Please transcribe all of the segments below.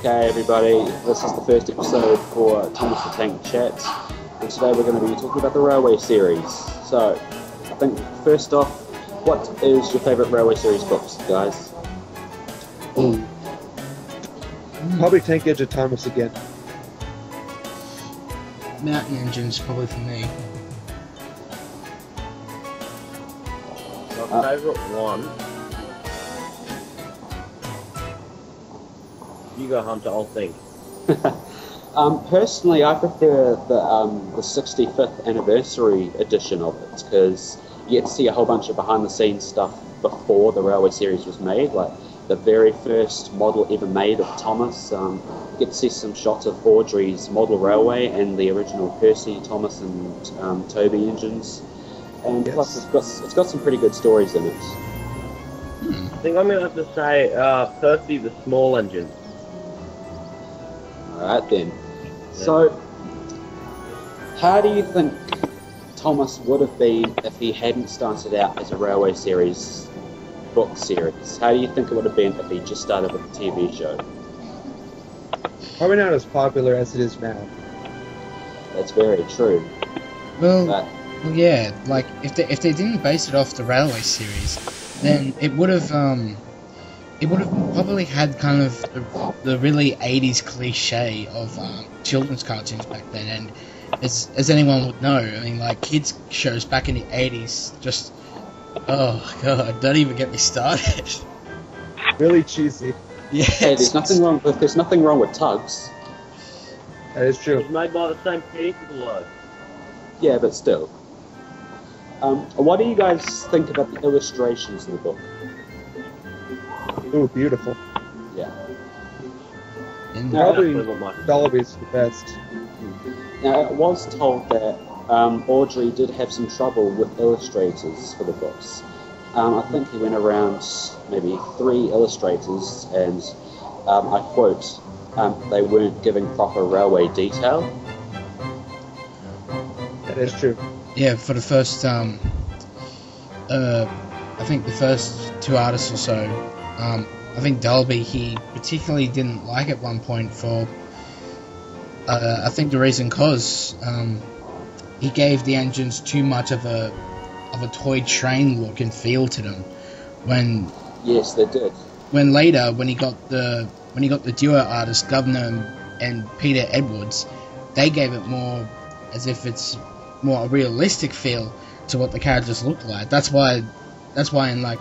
Okay, everybody, this is the first episode for Thomas the Tank Chat, and today we're going to be talking about the Railway series. So, I think first off, what is your favourite Railway series books, guys? Probably Tank Engine Thomas again. Mountain Engines, probably for me. My favourite one. You go, Hunter, I'll think. Personally, I prefer the 65th anniversary edition of it, because you get to see a whole bunch of behind-the-scenes stuff before the Railway series was made, like the very first model ever made of Thomas. You get to see some shots of Audrey's model railway and the original Percy, Thomas and Toby engines. And plus, it's got some pretty good stories in it. I think I'm going to have to say Percy the small engine. Alright then. So, how do you think Thomas would have been if he hadn't started out as a Railway series book series? How do you think it would have been if he just started with a TV show? Probably not as popular as it is now. That's very true. Well, yeah, like if they didn't base it off the Railway series, then it would have probably had kind of the really 80s cliche of children's cartoons back then, and as anyone would know, I mean, like, kids shows back in the 80s, just, oh god, don't even get me started. Really cheesy. Yeah, Hey, there's nothing wrong with Tugs. That is true. It's made by the same people, though. Yeah, but still. What do you guys think about the illustrations in the book? Ooh, beautiful. Yeah. Probably Dolby's the best. Now, it was told that Audrey did have some trouble with illustrators for the books. I think he went around maybe 3 illustrators, and I quote, they weren't giving proper railway detail. That is true. Yeah, for the first, I think the first 2 artists or so, I think Dolby, he particularly didn't like at one point for, I think the reason cause, he gave the engines too much of a toy train look and feel to them. Yes, they did. When later, when he got the duo artists, Governor and Peter Edwards, they gave it more as if it's more a realistic feel to what the characters look like. That's why in like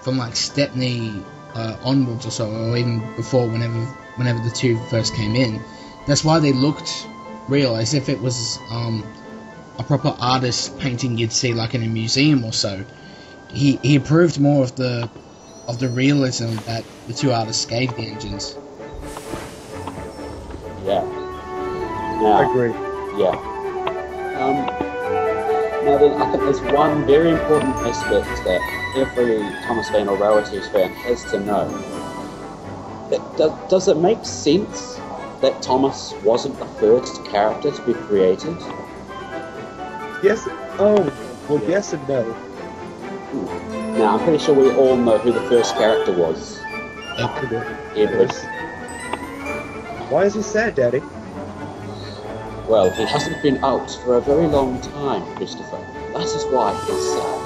from like Stepney onwards or so, or even before, whenever the 2 first came in, that's why they looked real, as if it was a proper artist painting you'd see like in a museum or so. He approved more of the realism that the 2 artists gave the engines. Yeah. Now, I agree. Yeah. Now then, I think there's one very important aspect that every Thomas fan or Railway series fan has to know. Does it make sense that Thomas wasn't the first character to be created? Yes. Oh, well, yes and no. Now, I'm pretty sure we all know who the first character was. Edward. Why is he sad, Daddy? Well, he hasn't been out for a very long time, Christopher. That is why he's sad.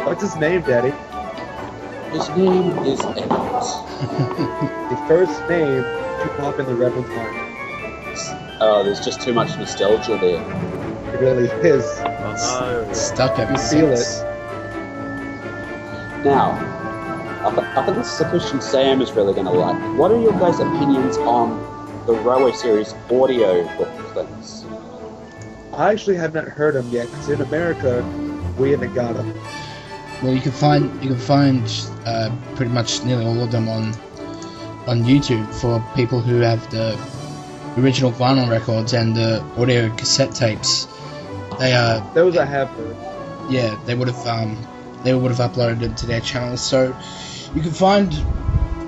What's his name, Daddy? His name is Edward. The first name to pop in the Rebel's mind. Oh, there's just too much nostalgia there. It really is. Stuck ever You feel since. it. Now, I think this is a question Sam is really going to like. What are your guys' opinions on the Railway series audio book things? I actually have not heard them yet, because in America, we haven't got them. Well, you can find pretty much nearly all of them on YouTube for people who have the original vinyl records and the audio cassette tapes. Those I have heard. Yeah, they would have uploaded them to their channels, so you can find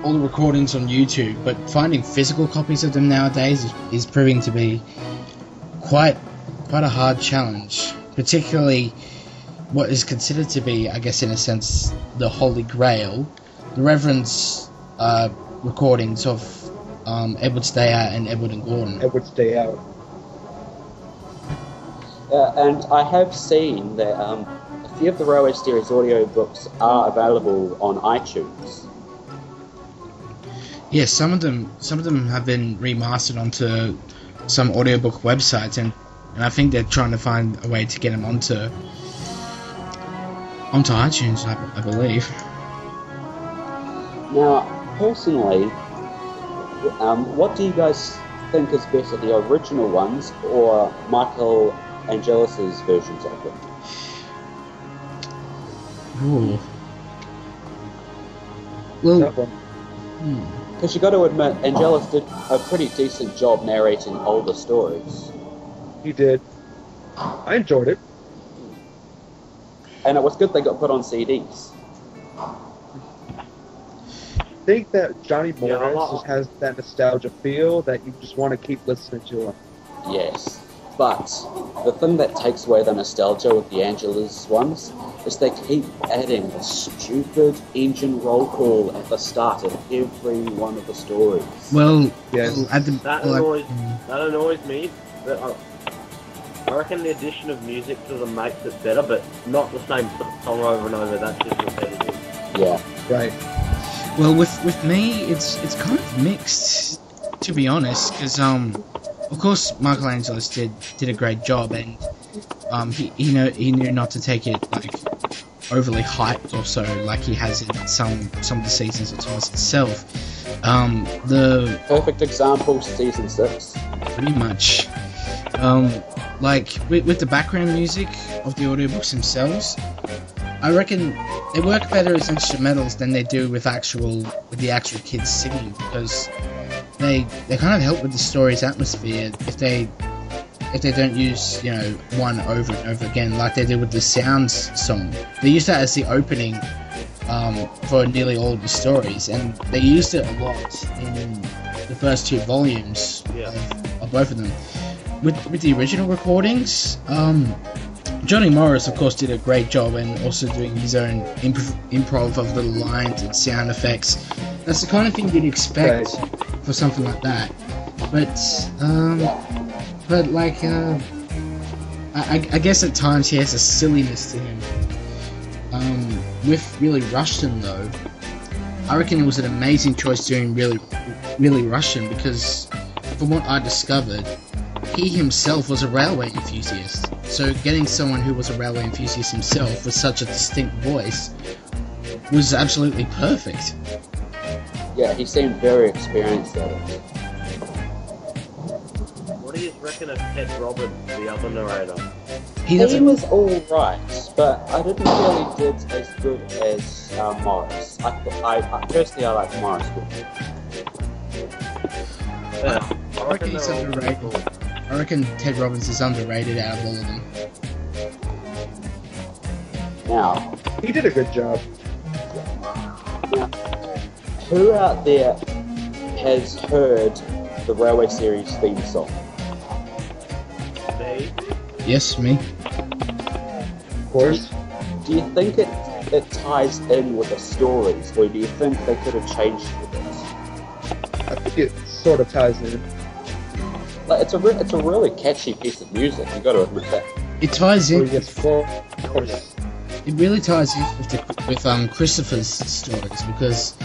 all the recordings on YouTube, but finding physical copies of them nowadays is proving to be quite a hard challenge, particularly what is considered to be, I guess in a sense, the Holy Grail, Reverend's recordings of Edward Stay Out and Edward and Gordon. Edward Stay Out. And I have seen that a few of the Railway Series audiobooks are available on iTunes. Yes, some of them have been remastered onto some audiobook websites, and I think they're trying to find a way to get them onto iTunes, I believe. Now, personally, what do you guys think is better, the original ones or Michael Angelus's versions of them? Ooh. Well, That one. Because you got to admit, Angelus did a pretty decent job narrating older stories. He did. I enjoyed it. And it was good they got put on CDs. I think that Johnny Yeah, Morris just has that nostalgia feel that you just want to keep listening to him. Yes. But the thing that takes away the nostalgia with the Angelus ones is they keep adding the stupid engine roll call at the start of every one of the stories. well, Yes. at the That annoys me. But I reckon the addition of music to them makes it better, but not the same song over and over. That's just repetitive. Yeah. Right. well, with me, it's kind of mixed, to be honest, because of course, Michael Angelos did a great job, and he knew not to take it like overly hyped or so, like he has in some of the seasons of Thomas itself. The Perfect example, season 6. pretty much like with the background music of the audiobooks themselves, I reckon they work better as instrumentals than they do with the actual kids singing, because they kind of help with the story's atmosphere if they don't use one over and over again like they did with the Sounds song. They use that as the opening for nearly all of the stories, and they used it a lot in the first 2 volumes of both of them. With the original recordings, Johnny Morris, of course, did a great job, and also doing his own improv of little lines and sound effects. That's the kind of thing you'd expect for something like that. But like, I guess at times he has a silliness to him. With Really Russian, though, I reckon it was an amazing choice doing Really Russian, because from what I discovered, he himself was a railway enthusiast. So getting someone who was a railway enthusiast himself with such a distinct voice was absolutely perfect. Yeah, he seemed very experienced at it. What do you reckon of Ted Roberts, the other narrator? He He was alright, but I didn't feel he did as good as Morris. Personally, I like Morris good. Yeah, I reckon he's underrated. I reckon Ted Robbins is underrated out of all of them. Now, He did a good job. who out there has heard the Railway Series theme song? Me? Yes, me. Of course. Do you think it ties in with the stories, or do you think they could have changed with it? I think it sort of ties in. Like, it's a really catchy piece of music. You got to admit that. It ties in. Oh, yes, of course. It really ties in with Christopher's stories, because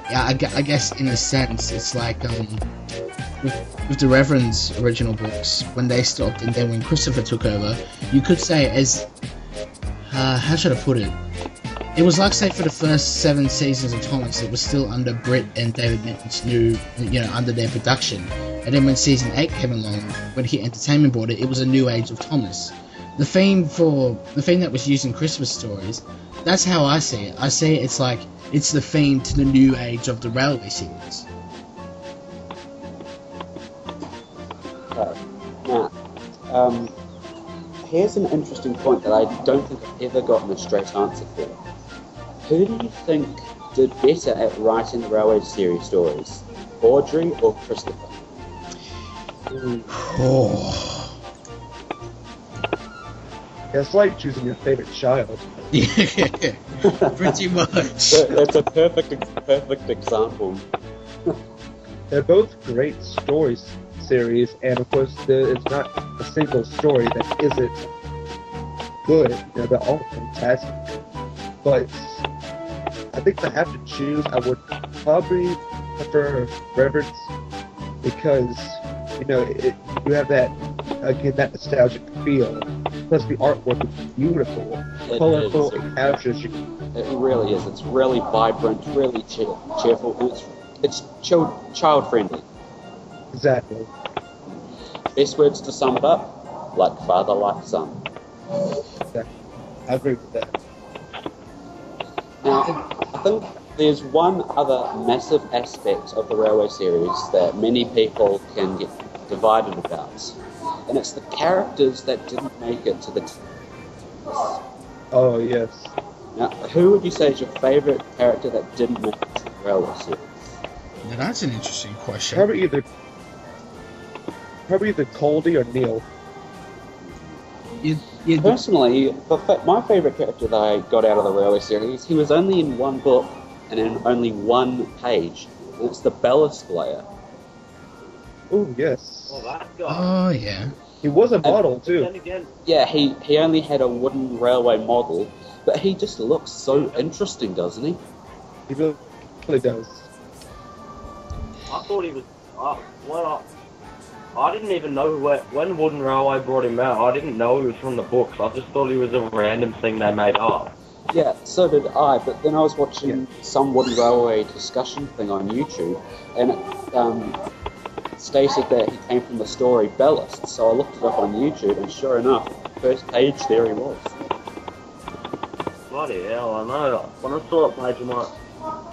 I guess in a sense it's like with the Reverend's original books, when they stopped and then when Christopher took over, you could say as how should I put it? It was like, say, for the first 7 seasons of Thomas, it was still under Britt and David Mitton's new, under their production. And then when season 8 came along, when Hit Entertainment bought it, it was a new age of Thomas. The theme that was used in Christmas stories, that's how I see it. I see it's like, it's the theme to the new age of the Railway series. Now, here's an interesting point that I don't think I've ever gotten a straight answer for. Who do you think did better at writing the Railway Series stories, Audrey or Christopher? Oh. It's like choosing your favorite child. Yeah, pretty much. It's a perfect example. They're both great stories series, and of course, it's not a single story that isn't good. You know, they're all fantastic. But I think if I have to choose, I would probably prefer Reverence because, you know, you have that, again, that nostalgic feel. Plus, the artwork is beautiful, colorful, it captures you. It really is. It's really vibrant, really cheerful, and it's child-friendly. Exactly. Best words to sum it up: like father, like son. Exactly. I agree with that. Now, I think there's one other massive aspect of the Railway series that many people can get divided about, and it's the characters that didn't make it to the Oh, yes. Now, who would you say is your favourite character that didn't make it to the Railway series? Now that's an interesting question. Probably either Coldy or Neil. Personally, my favourite character that I got out of the Railway series, he was only in one book and in only one page. And it's the ballast layer. Oh, yes. Oh, that guy. Oh yeah. He was a model, too. Then again, Yeah, he only had a wooden railway model, but he just looks so interesting, doesn't he? He really does. I thought he was. I didn't even know when Wooden Railway brought him out. I didn't know he was from the books. I just thought he was a random thing they made up. Yeah, so did I, but then I was watching some Wooden Railway discussion thing on YouTube, and it stated that he came from the story Ballast, so I looked it up on YouTube, and sure enough, first page there he was. Bloody hell, I know. When I saw that page, I'm like,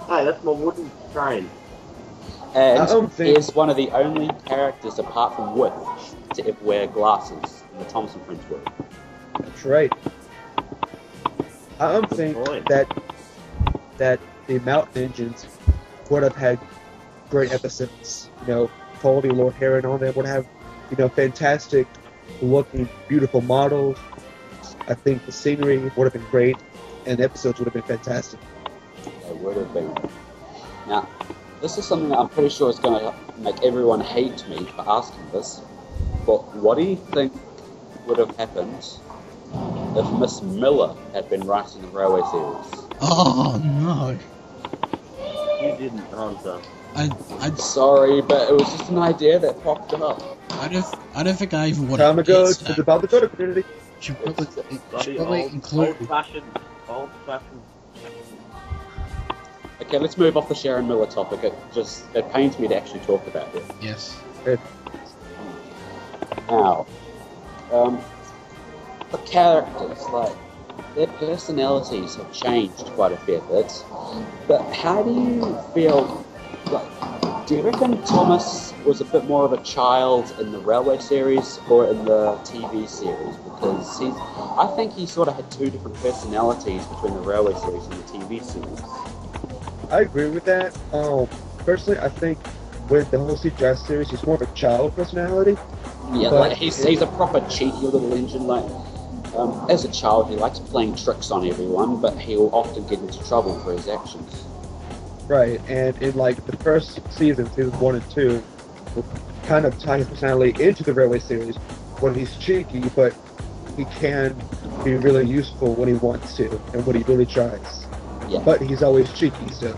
hey, that's my wooden train. And he's one of the only characters, apart from Whip, to ever wear glasses in the Thompson French work. That's right. I don't think that the Mountain Engines would have had great episodes. You know, Coldy, Lord Heron on them would have, you know, fantastic looking, beautiful models. I think the scenery would have been great, and the episodes would have been fantastic. They would have been. Now, this is something that I'm pretty sure is going to make everyone hate me for asking this, but what do you think would have happened if Miss Miller had been writing the Railway series? Oh no. You didn't answer. I'd Sorry, but it was just an idea that popped up. I don't think I even would Time have ago, guessed it's that. about the Coda community. Should Bloody probably include. old-fashioned. Okay, let's move off the Sharon Miller topic. It pains me to actually talk about it. Yes. Now, the characters, like, their personalities have changed quite a fair bit. But how do you feel, like, do you reckon Thomas was a bit more of a child in the Railway series or in the TV series? Because I think he sort of had two different personalities between the Railway series and the TV series. I agree with that. Personally, I think with the whole CGI series, he's more of a child personality. Yeah, but like he's a proper cheeky little engine. Like, as a child, he likes playing tricks on everyone, but he'll often get into trouble for his actions. Right, and in like the first season 1 and 2, will kind of tie his personality into the Railway series when he's cheeky, but he can be really useful when he wants to and when he really tries. Yeah. But he's always cheeky still.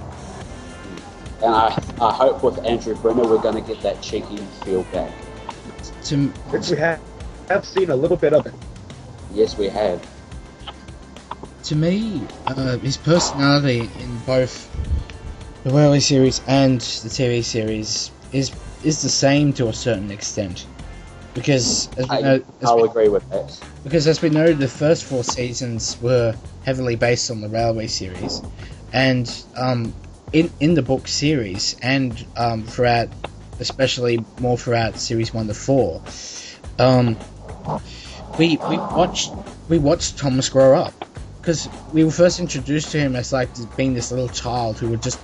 And I hope with Andrew Brenner we're going to get that cheeky feel back. Which we have seen a little bit of it. Yes, we have. To me, his personality in both the Railway series and the TV series is the same to a certain extent. Because I'll agree with that. Because as we know, the first 4 seasons were heavily based on the Railway series, and in the book series and throughout, especially more throughout series 1 to 4, we watched Thomas grow up, because we were first introduced to him as like being this little child who would just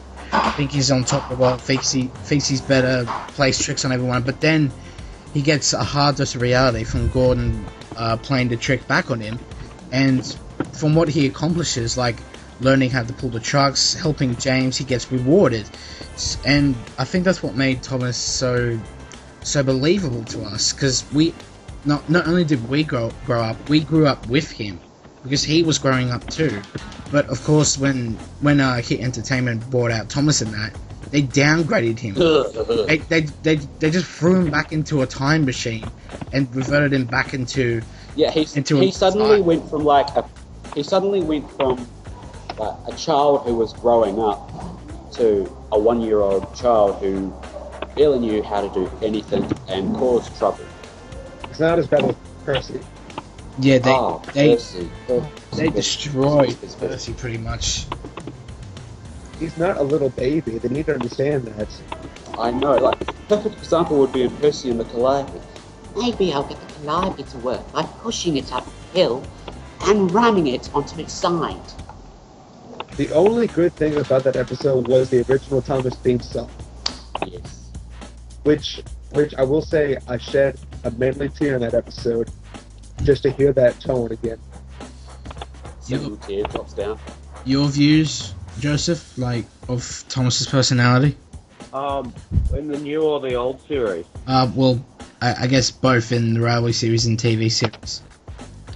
think he's on top of the world, thinks he's better, plays tricks on everyone, but then he gets a hard dose of reality from Gordon playing the trick back on him, and from what he accomplishes, like learning how to pull the trucks, helping James, he gets rewarded. And I think that's what made Thomas so believable to us, because we not only did we grow up, we grew up with him, because he was growing up too. But of course, when Hit Entertainment bought out Thomas and that, they downgraded him. they just threw him back into a time machine and reverted him back into he suddenly went from like a child who was growing up to a 1-year-old child who barely knew how to do anything and caused trouble. It's not as bad as Percy. Yeah, Percy they destroyed Percy pretty much. He's not a little baby. They need to understand that. I know, like, a perfect example would be in Percy and the Calliope. Maybe I'll get the Calliope to work by pushing it up the hill and ramming it onto its side. The only good thing about that episode was the original Thomas theme song. Yes. Which I will say, I shed a manly tear in that episode just to hear that tone again. Single tear drops down. Your views, Joseph, like, of Thomas's personality? In the new or the old series? Well, I guess both in the Railway series and TV series.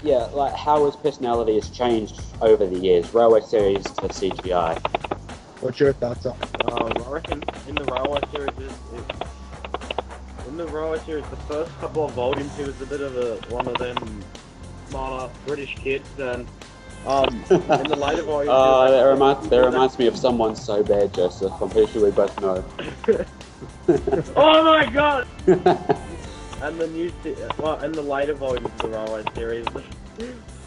Yeah, like how his personality has changed over the years, Railway series to CGI. What's your thoughts on it? I reckon in the Railway series, the first couple of volumes, he was a bit of one of them smarter British kids, and in the later volumes... that reminds me of someone so bad, Joseph. I'm pretty sure we both know. Oh my god! And in the later volumes of the Railway series,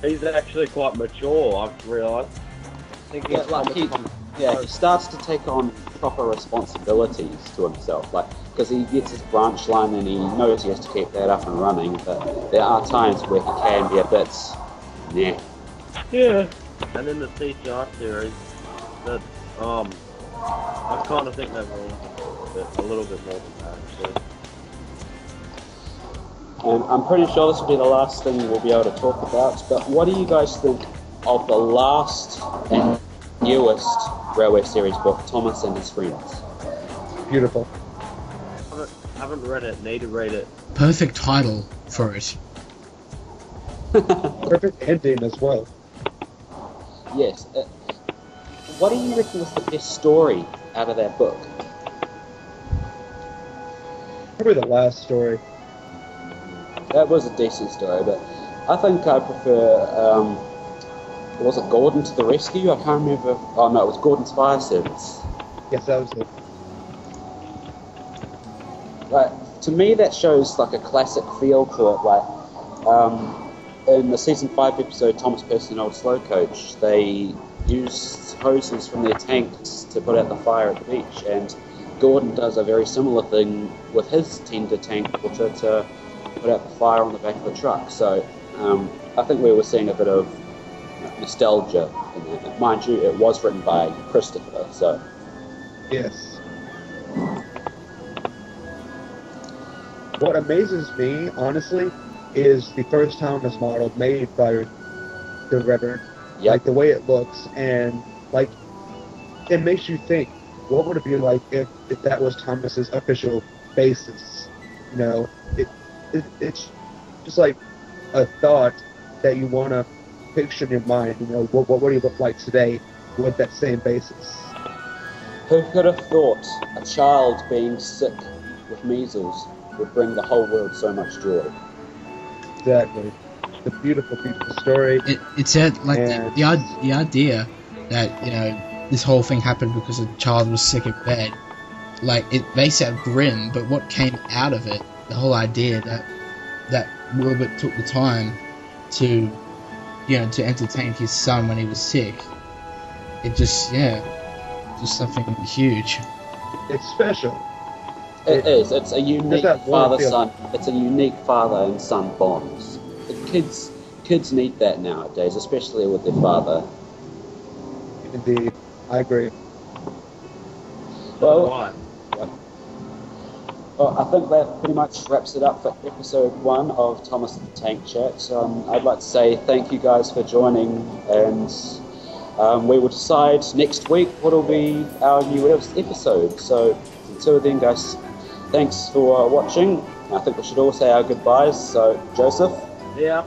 he's actually quite mature, I've realised. He starts to take on proper responsibilities to himself, like, because he gets his branch line and he knows he has to keep that up and running, but there are times where he can be a bit, Yeah. And in the CGI series, that I kind of think they've a little bit more than that, actually. And I'm pretty sure this will be the last thing we'll be able to talk about, but what do you guys think of the last and newest Railway series book, Thomas and His Friends? Beautiful. Haven't read it, need to read it. Perfect title for it. Perfect ending as well. Yes. What do you reckon was the best story out of that book? Probably the last story. That was a decent story, but I think I prefer, was it Gordon to the Rescue? I can't remember. Oh no, it was Gordon's Fire Service. Yes, that was it. Like, to me that shows like a classic feel to it, like, in the season 5 episode Thomas Percy and Old Slowcoach, they used hoses from their tanks to put out the fire at the beach, and Gordon does a very similar thing with his tender tank water to put out the fire on the back of the truck. So I think we were seeing a bit of nostalgia in that. Mind you, it was written by Christopher, so... Yes. What amazes me, honestly, is the first Thomas model made by the Reverend. Yep. Like, the way it looks, and, like, it makes you think, what would it be like if that was Thomas's official basis? You know, it's just like a thought that you want to picture in your mind. You know, what would he look like today with that same basis? Who could have thought a child being sick with measles would bring the whole world so much joy? Exactly. It's a beautiful, beautiful story. It's like the idea that, you know, this whole thing happened because a child was sick in bed. Like, it may sound grim, but what came out of it, the whole idea that Wilbert took the time to, you know, to entertain his son when he was sick, it just something huge. It's special. It is. It's a unique that father-son. It's a unique father and son bonds. Kids need that nowadays, especially with their father. Indeed, I agree. Well, Well, I think that pretty much wraps it up for episode 1 of Thomas the Tank Chat. I'd like to say thank you guys for joining, and we will decide next week what will be our new episode. So until then, guys, thanks for watching. I think we should all say our goodbyes. So Joseph, Yeah.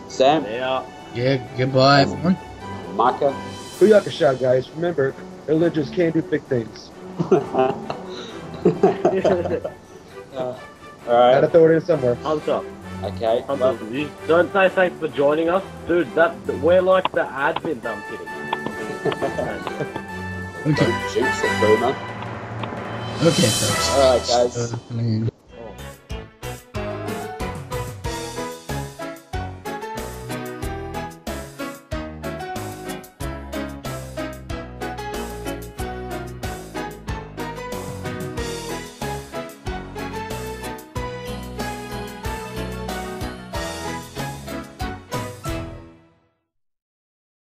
Sam, Yeah. Yeah, goodbye, everyone. Micah. Booyakasha, guys. Remember, religions can do big things. All Gotta right. throw it in somewhere. Hunter. Okay. Hunter, you don't say thanks for joining us. Dude, we're like the admin. I'm kidding. Okay. Don't jinx it, Boomer. Okay, folks. All right, guys.